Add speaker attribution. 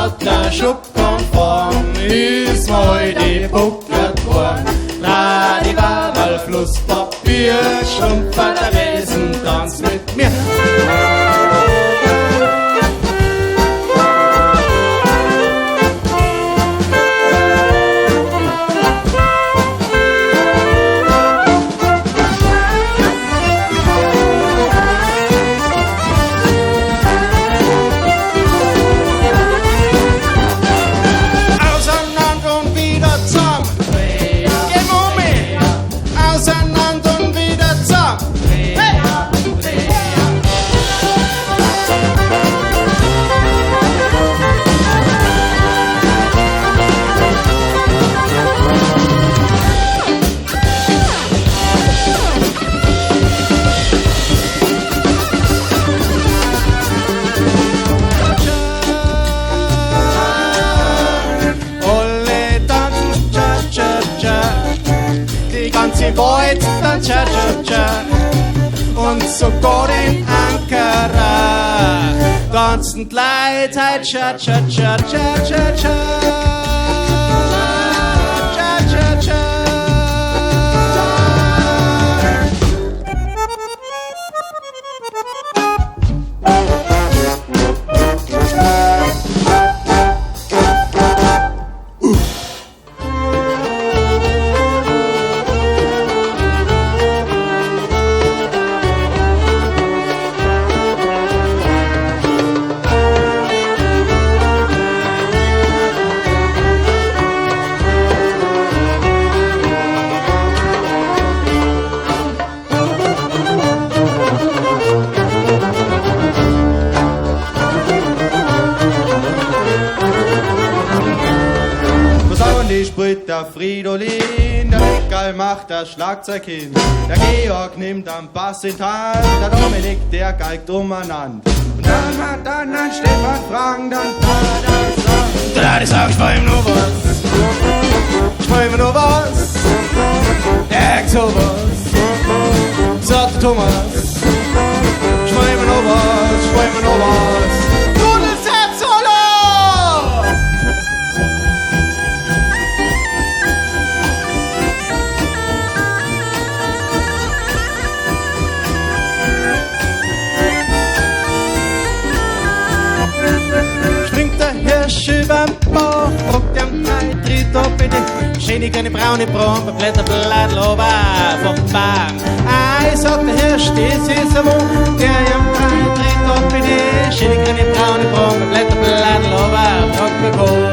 Speaker 1: lauter Schubkonform ist heute puckert worden. Radival, Flusspapier, Schrumpfer, der Wesen, tanzt mit mir. Und sogar den Ankerer ganzen Leid halt cha cha cha cha cha cha cha cha cha.
Speaker 2: Der Fridolin, der Mickel macht das Schlagzeug hin, der Georg nimmt am Bass in die Hand, der Dominik, der geigt umeinander. Und dann hat dann ein Stefan Frank, dann
Speaker 1: Da sagt, ich will ihm nur was, ich will ihm nur was, der sowas, sagt der Thomas, ich will ihm nur was, ich will ihm nur was. Überm Bauch, druckt am Tritt auf in die schöne kleine braune Brombe, Blätterblatt ober vom Bach. Ich sag der Hirsch, das ist ein Mund, der am Tritt auf in die schöne kleine braune Brombe, Blätterblatt ober vom Bach.